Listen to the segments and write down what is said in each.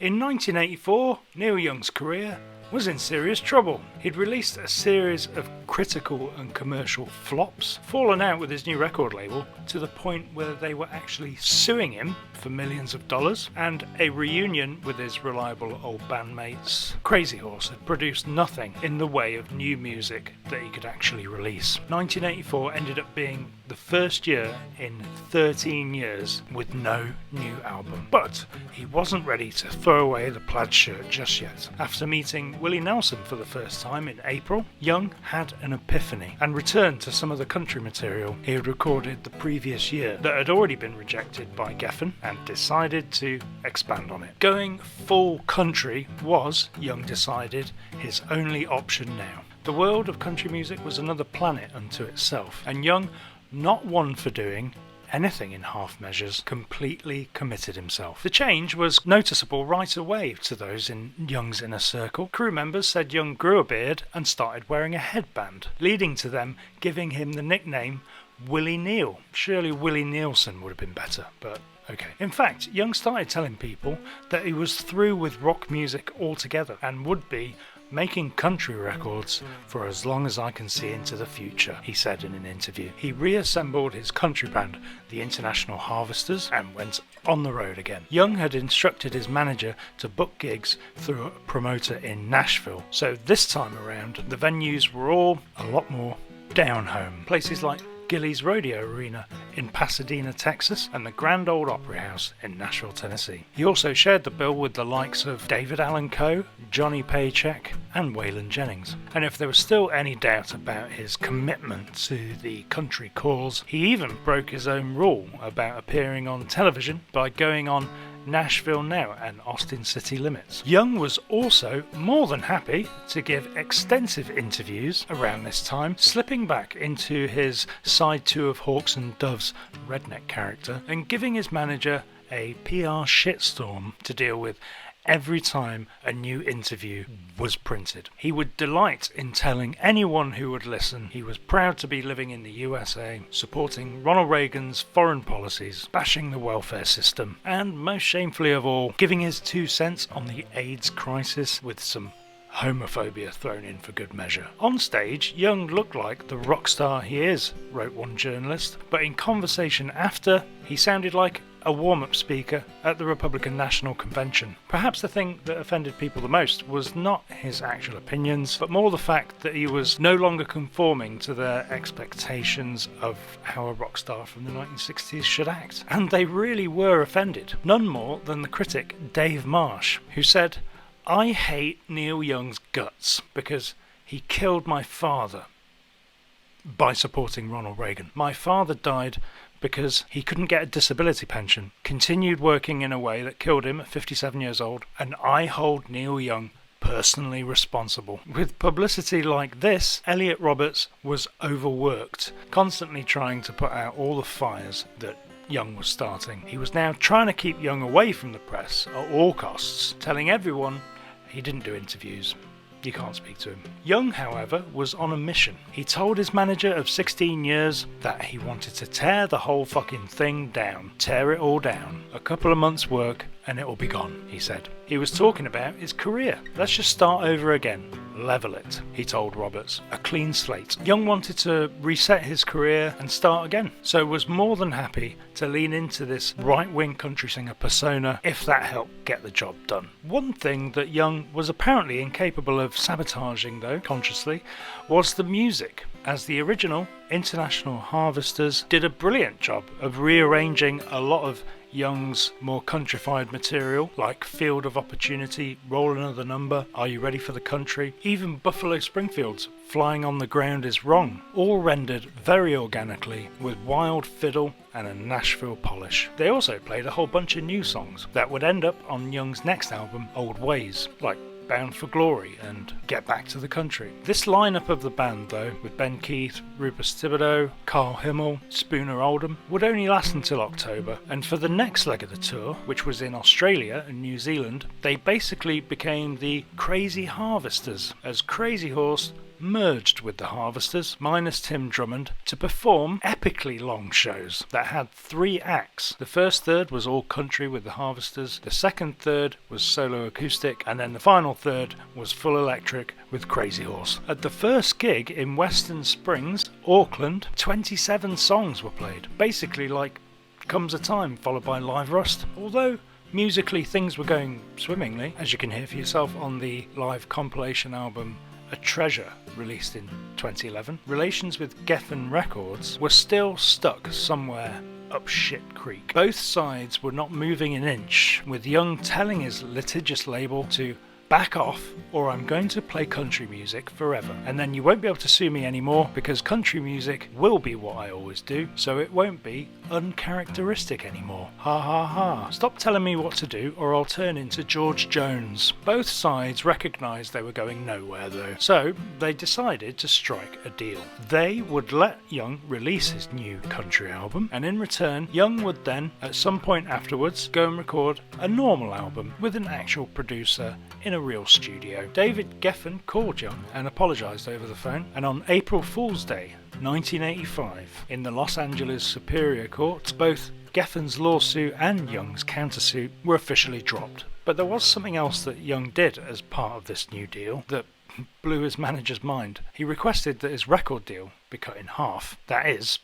In 1984, Neil Young's career was in serious trouble. He'd released a series of critical and commercial flops, fallen out with his new record label to the point where they were actually suing him for millions of dollars, and a reunion with his reliable old bandmates, Crazy Horse, had produced nothing in the way of new music that he could actually release. 1984 ended up being the first year in 13 years with no new album. But he wasn't ready to throw away the plaid shirt just yet. After meeting Willie Nelson for the first time in April, Young had an epiphany and returned to some of the country material he had recorded the previous year that had already been rejected by Geffen, and decided to expand on it. Going full country was, Young decided, his only option now. The world of country music was another planet unto itself, and Young, not one for doing anything in half measures, completely committed himself. The change was noticeable right away to those in Young's inner circle. Crew members said Young grew a beard and started wearing a headband, leading to them giving him the nickname Willie Neal. Surely Willie Nelson would have been better, but okay. In fact, Young started telling people that he was through with rock music altogether and would be making country records for as long as I can see into the future, he said in an interview. He reassembled his country band, the International Harvesters, and went on the road again. Young had instructed his manager to book gigs through a promoter in Nashville, so this time around the venues were all a lot more down home. Places like Gilley's Rodeo Arena in Pasadena, Texas, and the Grand Ole Opry House in Nashville, Tennessee. He also shared the bill with the likes of David Allan Coe, Johnny Paycheck, and Waylon Jennings. And if there was still any doubt about his commitment to the country cause, he even broke his own rule about appearing on television by going on Nashville Now and Austin City Limits. Young was also more than happy to give extensive interviews around this time, slipping back into his side two of Hawks and Dove's redneck character and giving his manager a PR shitstorm to deal with every time a new interview was printed. He would delight in telling anyone who would listen he was proud to be living in the USA, supporting Ronald Reagan's foreign policies, bashing the welfare system, and most shamefully of all, giving his 2 cents on the AIDS crisis with some homophobia thrown in for good measure. On stage, Young looked like the rock star he is, wrote one journalist, but in conversation after, he sounded like a warm-up speaker at the Republican National Convention. Perhaps the thing that offended people the most was not his actual opinions, but more the fact that he was no longer conforming to their expectations of how a rock star from the 1960s should act. And they really were offended. None more than the critic Dave Marsh, who said, "I hate Neil Young's guts because he killed my father by supporting Ronald Reagan. My father died because he couldn't get a disability pension, continued working in a way that killed him at 57 years old, and I hold Neil Young personally responsible." With publicity like this, Elliot Roberts was overworked, constantly trying to put out all the fires that Young was starting. He was now trying to keep Young away from the press at all costs, telling everyone he didn't do interviews. You can't speak to him. Young, however, was on a mission. He told his manager of 16 years that he wanted to tear the whole fucking thing down. Tear it all down. A couple of months' work and it will be gone, he said. He was talking about his career. Let's just start over again. Level it, he told Roberts. A clean slate. Young wanted to reset his career and start again, so was more than happy to lean into this right-wing country singer persona if that helped get the job done. One thing that Young was apparently incapable of sabotaging, though, consciously, was the music, as the original International Harvesters did a brilliant job of rearranging a lot of Young's more countrified material, like Field of Opportunity, Roll Another Number, Are You Ready for the Country, even Buffalo Springfield's Flying on the Ground is Wrong, all rendered very organically with wild fiddle and a Nashville polish. They also played a whole bunch of new songs that would end up on Young's next album, Old Ways, like Bound for Glory and Get Back to the Country. This lineup of the band, though, with Ben Keith, Rupert Thibodeau, Carl Himmel, Spooner Oldham, would only last until October, and for the next leg of the tour, which was in Australia and New Zealand, they basically became the Crazy Harvesters, as Crazy Horse merged with the Harvesters, minus Tim Drummond, to perform epically long shows that had 3 acts. The first third was all country with the Harvesters, the second third was solo acoustic, and then the final third was full electric with Crazy Horse. At the first gig in Western Springs, Auckland, 27 songs were played, basically like Comes a Time followed by Live Rust, although musically things were going swimmingly, as you can hear for yourself on the live compilation album A Treasure, released in 2011. Relations with Geffen Records were still stuck somewhere up shit creek. Both sides were not moving an inch, with Young telling his litigious label to back off or I'm going to play country music forever, and then you won't be able to sue me anymore because country music will be what I always do, so it won't be uncharacteristic anymore. Ha ha ha. Stop telling me what to do or I'll turn into George Jones. Both sides recognised they were going nowhere though, so they decided to strike a deal. They would let Young release his new country album, and in return Young would then at some point afterwards go and record a normal album with an actual producer in a real studio. David Geffen called Young and apologised over the phone, and on April Fool's Day 1985 in the Los Angeles Superior Court, both Geffen's lawsuit and Young's countersuit were officially dropped. But there was something else that Young did as part of this new deal that blew his manager's mind. He requested that his record deal be cut in half, that is,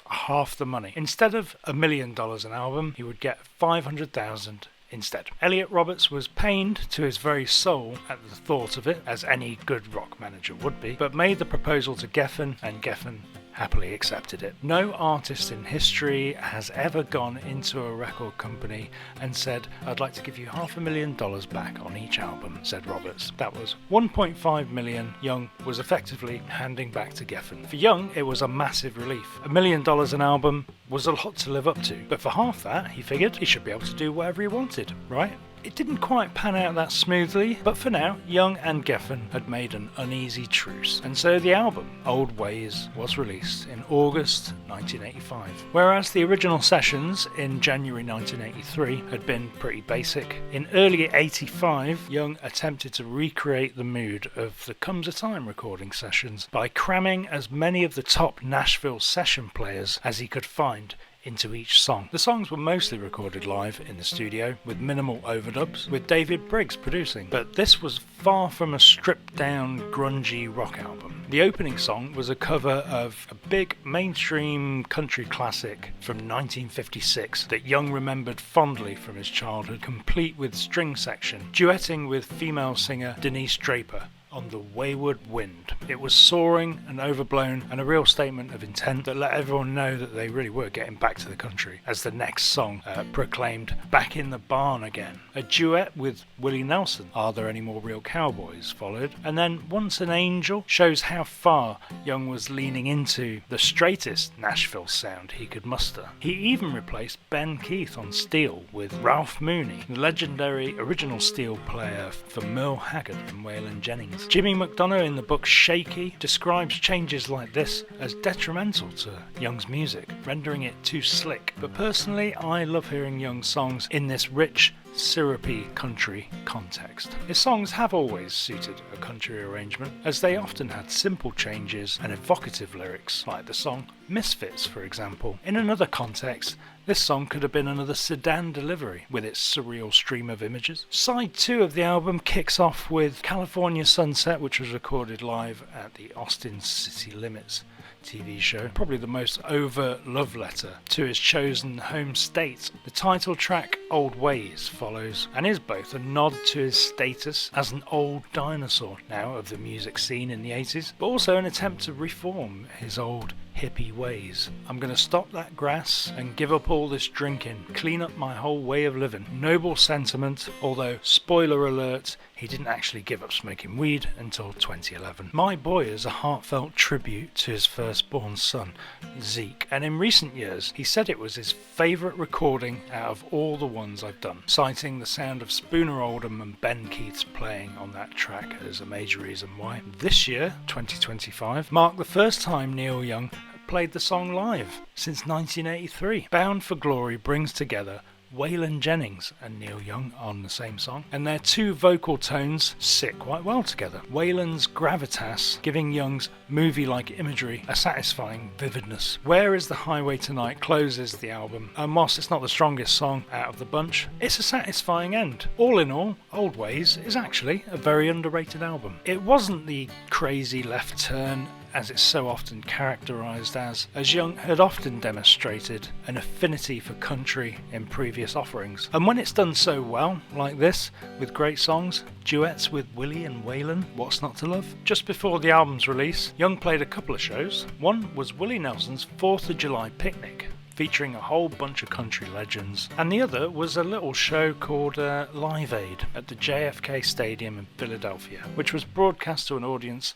half the money. Instead of $1 million an album, he would get $500,000 instead. Elliot Roberts was pained to his very soul at the thought of it, as any good rock manager would be, but made the proposal to Geffen, and Geffen happily accepted it. No artist in history has ever gone into a record company and said, I'd like to give you $500,000 back on each album, said Roberts. That was $1.5 million Young was effectively handing back to Geffen. For Young, it was a massive relief. $1 million an album was a lot to live up to, but for half that, he figured he should be able to do whatever he wanted, right? It didn't quite pan out that smoothly, but for now, Young and Geffen had made an uneasy truce, and so the album, Old Ways, was released in August 1985. Whereas the original sessions in January 1983 had been pretty basic, in early 85, Young attempted to recreate the mood of the Comes a Time recording sessions by cramming as many of the top Nashville session players as he could find into each song. The songs were mostly recorded live in the studio with minimal overdubs, with David Briggs producing, but this was far from a stripped down grungy rock album. The opening song was a cover of a big mainstream country classic from 1956 that Young remembered fondly from his childhood, complete with string section, duetting with female singer Denise Draper on The Wayward Wind. It was soaring and overblown, and a real statement of intent that let everyone know that they really were getting back to the country, as the next song proclaimed, Back in the Barn Again. A duet with Willie Nelson, Are There Any More Real Cowboys, followed, and then Once an Angel shows how far Young was leaning into the straightest Nashville sound he could muster. He even replaced Ben Keith on steel with Ralph Mooney, the legendary original steel player for Merle Haggard and Waylon Jennings. Jimmy McDonough in the book Shaky describes changes like this as detrimental to Young's music, rendering it too slick. But personally, I love hearing Young's songs in this rich, syrupy country context. His songs have always suited a country arrangement, as they often had simple changes and evocative lyrics, like the song Misfits, for example. In another context, this song could have been another sedan delivery with its surreal stream of images. Side 2 of the album kicks off with California Sunset, which was recorded live at the Austin City Limits TV show, probably the most overt love letter to his chosen home state. The title track Old Ways follows and is both a nod to his status as an old dinosaur now of the music scene in the 80s, but also an attempt to reform his old hippie ways. I'm going to stop that grass and give up all this drinking, clean up my whole way of living. Noble sentiment, although spoiler alert, he didn't actually give up smoking weed until 2011. My Boy is a heartfelt tribute to his firstborn son, Zeke, and in recent years he said it was his favourite recording out of all the ones I've done, citing the sound of Spooner Oldham and Ben Keith's playing on that track as a major reason why. This year, 2025, marked the first time Neil Young played the song live since 1983. Bound for Glory brings together Waylon Jennings and Neil Young on the same song, and their two vocal tones sit quite well together. Waylon's gravitas giving Young's movie-like imagery a satisfying vividness. Where Is the Highway Tonight closes the album, and whilst it's not the strongest song out of the bunch, it's a satisfying end. All in all, Old Ways is actually a very underrated album. It wasn't the crazy left turn as it's so often characterised as Young had often demonstrated an affinity for country in previous offerings. And when it's done so well, like this, with great songs, duets with Willie and Waylon, What's Not to Love? Just before the album's release, Young played a couple of shows. One was Willie Nelson's 4th of July picnic, featuring a whole bunch of country legends, and the other was a little show called Live Aid at the JFK Stadium in Philadelphia, which was broadcast to an audience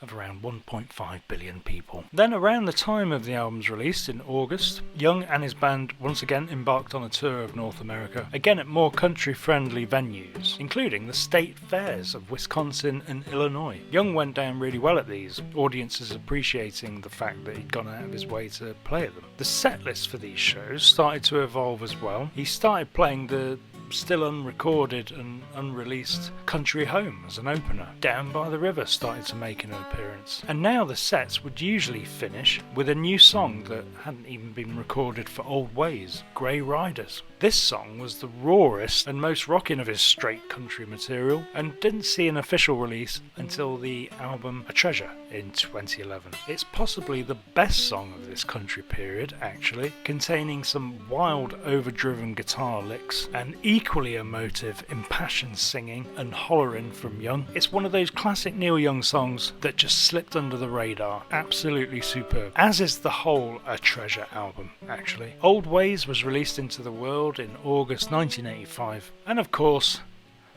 of around 1.5 billion people. Then around the time of the album's release in August, Young and his band once again embarked on a tour of North America, again at more country-friendly venues, including the state fairs of Wisconsin and Illinois. Young went down really well at these, audiences appreciating the fact that he'd gone out of his way to play at them. The set list for these shows started to evolve as well. He started playing the still unrecorded and unreleased Country Home as an opener. Down by the River started to make an appearance. And now the sets would usually finish with a new song that hadn't even been recorded for Old Ways, Grey Riders. This song was the rawest and most rocking of his straight country material and didn't see an official release until the album A Treasure in 2011. It's possibly the best song of this country period, actually, containing some wild overdriven guitar licks and equally emotive impassioned singing and hollering from Young. It's one of those classic Neil Young songs that just slipped under the radar. Absolutely superb, as is the whole A Treasure album, actually. Old Ways was released into the world in August 1985 and of course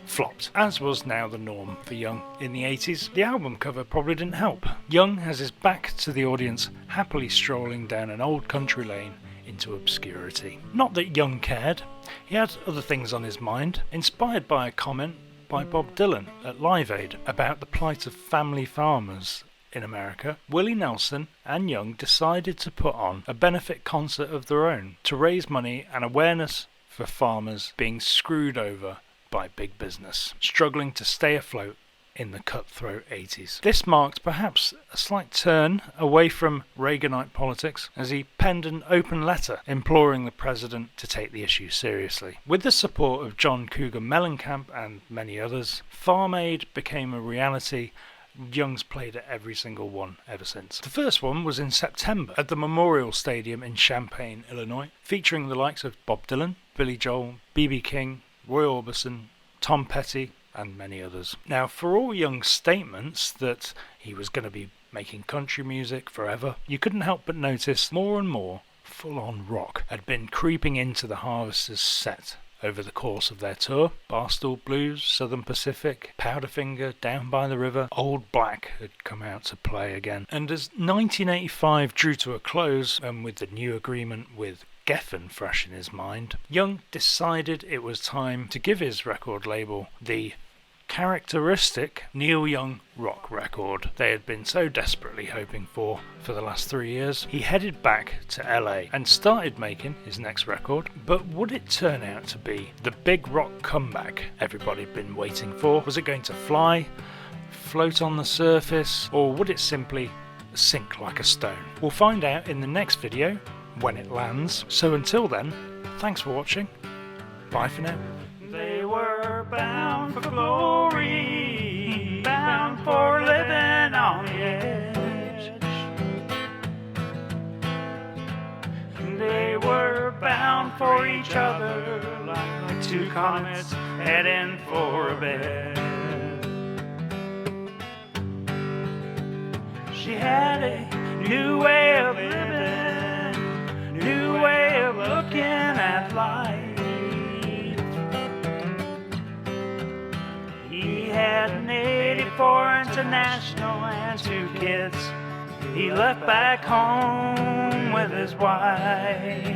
flopped, as was now the norm for Young in the 80s. The album cover probably didn't help. Young has his back to the audience, happily strolling down an old country lane into obscurity. Not that Young cared, he had other things on his mind, inspired by a comment by Bob Dylan at Live Aid about the plight of family farmers in America. Willie Nelson and Young decided to put on a benefit concert of their own to raise money and awareness for farmers being screwed over by big business, struggling to stay afloat in the cutthroat 80s. This marked perhaps a slight turn away from Reaganite politics as he penned an open letter imploring the president to take the issue seriously. With the support of John Cougar Mellencamp and many others, Farm Aid became a reality. Young's played at every single one ever since. The first one was in September at the Memorial Stadium in Champaign, Illinois, featuring the likes of Bob Dylan, Billy Joel, B.B. King, Roy Orbison, Tom Petty, and many others. Now, for all Young's statements that he was going to be making country music forever, you couldn't help but notice more and more full-on rock had been creeping into the Harvesters' set over the course of their tour. Barstool Blues, Southern Pacific, Powderfinger, Down by the River, Old Black had come out to play again. And as 1985 drew to a close, and with the new agreement with Geffen fresh in his mind, Young decided it was time to give his record label the characteristic Neil Young rock record they had been so desperately hoping for the last 3 years. He headed back to LA and started making his next record, but would it turn out to be the big rock comeback everybody had been waiting for? Was it going to fly, float on the surface, or would it simply sink like a stone? We'll find out in the next video when it lands. So until then, thanks for watching. Bye for now. They were bound for glory, bound for living on the edge. They were bound for each other like two comets heading for a bed. She had a new way of living, new way of looking at life. He had an 84 International and 2 kids. He left back home with his wife.